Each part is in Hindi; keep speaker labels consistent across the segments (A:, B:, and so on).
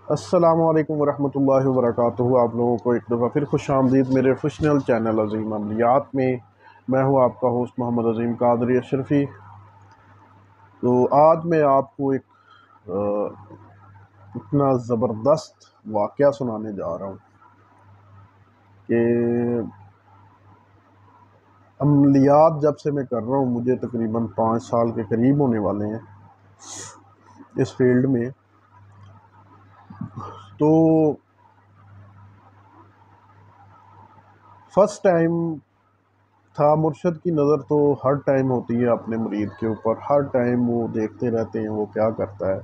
A: अस्सलामुअलैकुम वरहमतुल्लाहि वबरकातुहू। आप लोगों को एक दफ़ा फिर खुश आमदीद मेरे खुशनल चैनल अज़ीम अमलियात में। मैं हूँ आपका होस्ट मोहम्मद अज़ीम कादरी अशरफ़ी। तो आज मैं आपको एक इतना ज़बरदस्त वाक़या सुनाने जा रहा हूँ कि अमलियात जब से मैं कर रहा हूँ, मुझे तकरीबन 5 साल के करीब होने वाले हैं इस फील्ड में। तो फ़र्स्ट टाइम था। मुर्शद की नज़र तो हर टाइम होती है अपने मुरीद के ऊपर, हर टाइम वो देखते रहते हैं वो क्या करता है।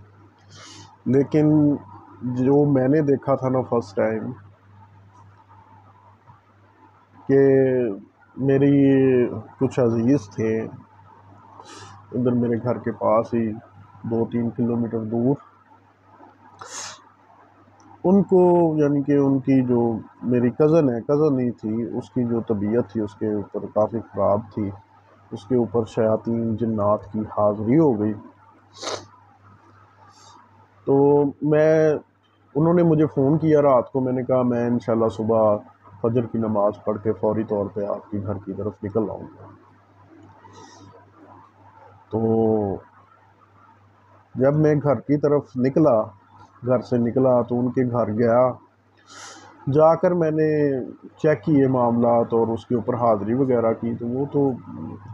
A: लेकिन जो मैंने देखा था ना फर्स्ट टाइम, कि मेरी कुछ अजीज़ थे इधर मेरे घर के पास ही 2-3 किलोमीटर दूर, उनको यानी कि उनकी जो मेरी कज़न ही थी, उसकी जो तबीयत थी उसके ऊपर काफ़ी ख़राब थी। उसके ऊपर शयातीन जिन्नात की हाज़िरी हो गई। तो मैं उन्होंने मुझे फ़ोन किया रात को। मैंने कहा मैं इंशाल्लाह सुबह फजर की नमाज़ पढ़ के फ़ौरी तौर पे आपके घर की तरफ निकल आऊँगा। तो जब मैं घर की तरफ निकला, घर से निकला तो उनके घर गया। जाकर मैंने चेक किए मामलात और उसके ऊपर हाज़िरी वगैरह की। तो वो तो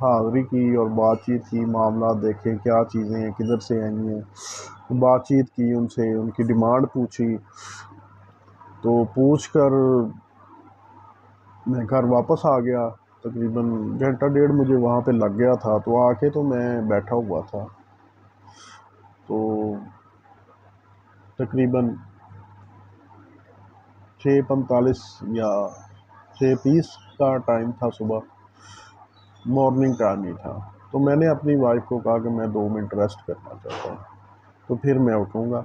A: हाज़िरी की और बातचीत की, मामलात देखे क्या चीज़ें हैं, किधर से आई हैं, बातचीत की उनसे, उनकी डिमांड पूछी। तो पूछ कर मैं घर वापस आ गया। तकरीबन घंटा डेढ़ मुझे वहाँ पे लग गया था। तो आके तो मैं बैठा हुआ था। तो तकरीबन 6:45 या 6:30 का टाइम था, सुबह मॉर्निंग टाइम ही था। तो मैंने अपनी वाइफ को कहा कि मैं 2 मिनट रेस्ट करना चाहता हूँ, तो फिर मैं उठूँगा,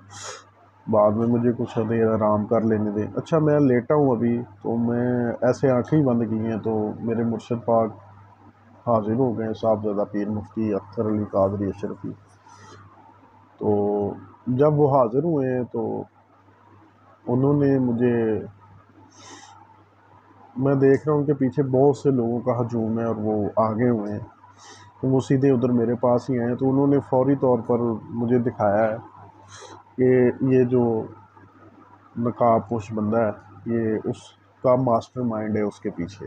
A: बाद में मुझे कुछ देर आराम कर लेने दें। अच्छा मैं लेटा हूँ अभी। तो मैं ऐसे आँखें ही बंद की हैं तो मेरे मुर्शिद पाक हाजिर हो गए, साहबज़ादा पीर मुफ्ती अख्तर अली कादरी अशरफ़ी। तो जब वो हाज़िर हुए हैं तो उन्होंने मुझे, मैं देख रहा हूँ उनके पीछे बहुत से लोगों का हजूम है और वो आगे हुए हैं। तो वो सीधे उधर मेरे पास ही आए। तो उन्होंने फ़ौरी तौर पर मुझे दिखाया है कि ये जो नकाबपोश बंदा है, ये उसका मास्टरमाइंड है उसके पीछे।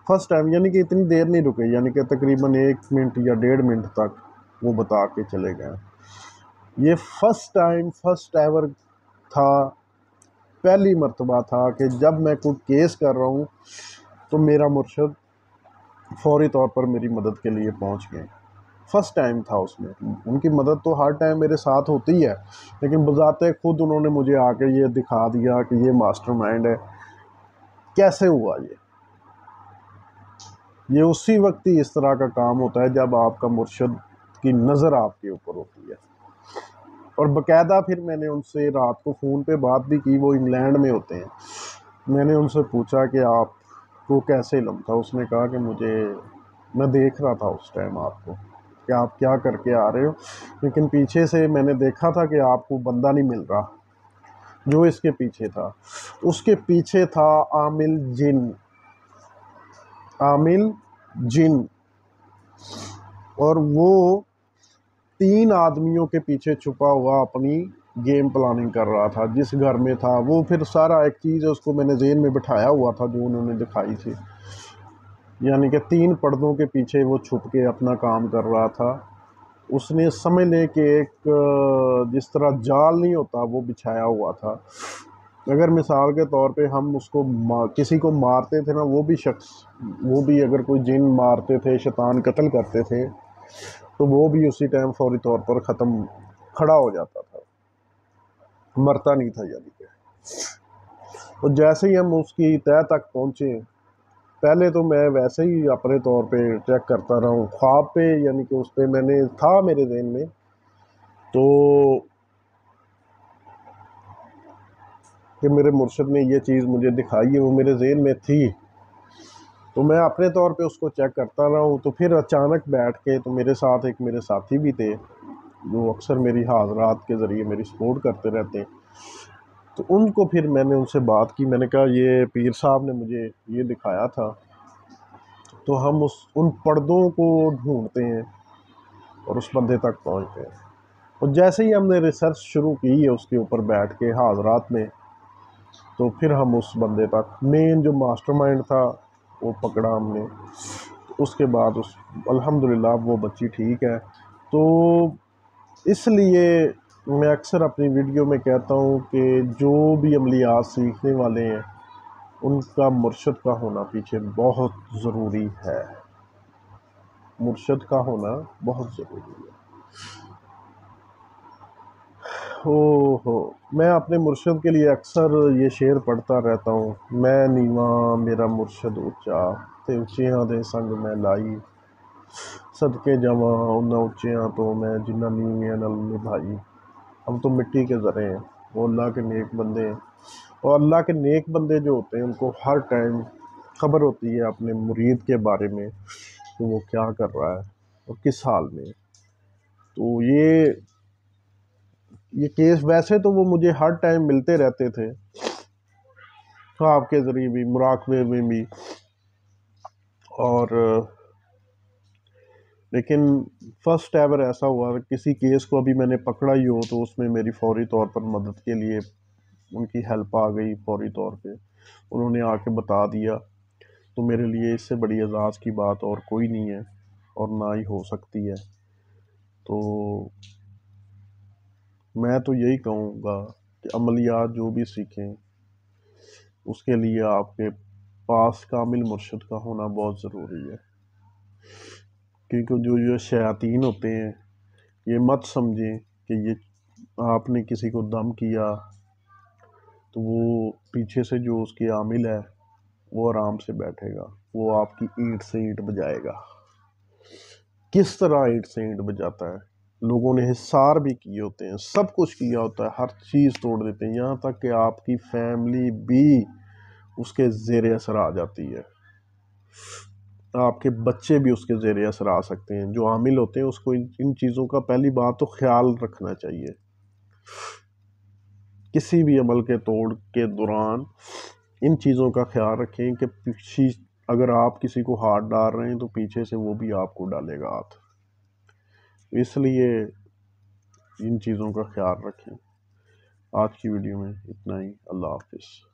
A: फर्स्ट टाइम यानी कि इतनी देर नहीं रुके, यानी कि तकरीबन 1 मिनट या 1.5 मिनट तक वो बता के चले गए। ये फर्स्ट टाइम, फर्स्ट एवर था, पहली मर्तबा था कि जब मैं कोई केस कर रहा हूँ तो मेरा मुर्शद फ़ौरी तौर पर मेरी मदद के लिए पहुँच गए। फर्स्ट टाइम था उसमें। उनकी मदद तो हर टाइम मेरे साथ होती है, लेकिन बज़ाते खुद उन्होंने मुझे आके ये दिखा दिया कि ये मास्टरमाइंड है। कैसे हुआ ये उसी वक्त ही इस तरह का काम होता है जब आपका मुर्शद की नज़र आपके ऊपर होती है। और बाकायदा फिर मैंने उनसे रात को फ़ोन पे बात भी की, वो इंग्लैंड में होते हैं। मैंने उनसे पूछा कि आपको कैसे इल्म था। उसने कहा कि मैं देख रहा था उस टाइम आपको कि आप क्या करके आ रहे हो, लेकिन पीछे से मैंने देखा था कि आपको बंदा नहीं मिल रहा जो इसके पीछे था। उसके पीछे था आमिल जिन, आमिल जिन। और वो 3 आदमियों के पीछे छुपा हुआ अपनी गेम प्लानिंग कर रहा था। जिस घर में था वो, फिर सारा एक चीज़ उसको मैंने जेहन में बिठाया हुआ था जो उन्होंने दिखाई थी। यानी कि 3 पर्दों के पीछे वो छुप के अपना काम कर रहा था। उसने समझ लें कि एक जिस तरह जाल नहीं होता वो बिछाया हुआ था। अगर मिसाल के तौर पे हम उसको किसी को मारते थे ना, वो भी अगर कोई जिन मारते थे, शैतान कत्ल करते थे, तो वो भी उसी टाइम फौरी तौर पर ख़त्म खड़ा हो जाता था, मरता नहीं था यानी कि। तो जैसे ही हम उसकी तह तक पहुँचे, पहले तो मैं वैसे ही अपने तौर पे चेक करता रहा हूँ ख्वाब पे, यानी कि उस पे मैंने था मेरे ज़हन में। तो कि मेरे मुर्शिद ने ये चीज़ मुझे दिखाई है, वो मेरे ज़हन में थी। तो मैं अपने तौर पे उसको चेक करता रहा हूँ। तो फिर अचानक बैठ के, तो मेरे साथ एक मेरे साथी भी थे जो अक्सर मेरी हाज़रात के ज़रिए मेरी सपोर्ट करते रहते हैं। तो उनको फिर मैंने उनसे बात की, मैंने कहा ये पीर साहब ने मुझे ये दिखाया था। तो हम उन पर्दों को ढूंढते हैं और उस बंदे तक पहुंचते हैं। और जैसे ही हमने रिसर्च शुरू की है उसके ऊपर बैठ के हाजरात में, तो फिर हम उस बंदे तक, मेन जो मास्टरमाइंड था वो पकड़ा हमने। तो उसके बाद अल्हम्दुलिल्लाह वो बच्ची ठीक है। तो इसलिए मैं अक्सर अपनी वीडियो में कहता हूँ कि जो भी अमलियात सीखने वाले हैं उनका मुर्शद का होना पीछे बहुत ज़रूरी है। मुर्शद का होना बहुत ज़रूरी है। हो मैं अपने मुर्शद के लिए अक्सर ये शेर पढ़ता रहता हूँ, मैं नीवा मेरा मुर्शद ऊंचा, ते उच्चियां दे संग मैं लाई, सदके जमा उन्ना उच्चियां तो मैं जिन्ना नीवियां नल निभाई। हम तो मिट्टी के ज़रे हैं, वो अल्लाह के नेक बंदे हैं। और अल्लाह के नेक बंदे जो होते हैं उनको हर टाइम खबर होती है अपने मुरीद के बारे में कि वो क्या कर रहा है और किस हाल में। तो ये केस वैसे तो वो मुझे हर टाइम मिलते रहते थे, ख्वाब के ज़रिए भी, मुराकबे में भी। और लेकिन फर्स्ट एवर ऐसा हुआ कि किसी केस को अभी मैंने पकड़ा ही हो तो उसमें मेरी फौरी तौर पर मदद के लिए उनकी हेल्प आ गई। फौरी तौर पे उन्होंने आके बता दिया। तो मेरे लिए इससे बड़ी एजाज़ की बात और कोई नहीं है और ना ही हो सकती है। तो मैं तो यही कहूँगा कि अमलियात जो भी सीखें उसके लिए आपके पास कामिल मुर्शिद का होना बहुत ज़रूरी है। क्योंकि जो शयातीन होते हैं, ये मत समझें कि ये आपने किसी को दम किया तो वो पीछे से जो उसके आमिल है वो आराम से बैठेगा, वो आपकी ईंट से ईंट बजाएगा। किस तरह ईंट से ईंट बजाता है, लोगों ने हिसार भी किए होते हैं, सब कुछ किया होता है, हर चीज़ तोड़ देते हैं, यहाँ तक कि आपकी फैमिली भी उसके ज़ेरे असर आ जाती है। आपके बच्चे भी उसके ज़ेरे असर आ सकते हैं। जो आमिल होते हैं उसको इन चीज़ों का पहली बात तो ख्याल रखना चाहिए। किसी भी अमल के तोड़ के दौरान इन चीज़ों का ख्याल रखें कि पीछे अगर आप किसी को हाथ डाल रहे हैं तो पीछे से वो भी आपको डालेगा हाथ। इसलिए इन चीज़ों का ख्याल रखें। आज की वीडियो में इतना ही। अल्लाह हाफिज़।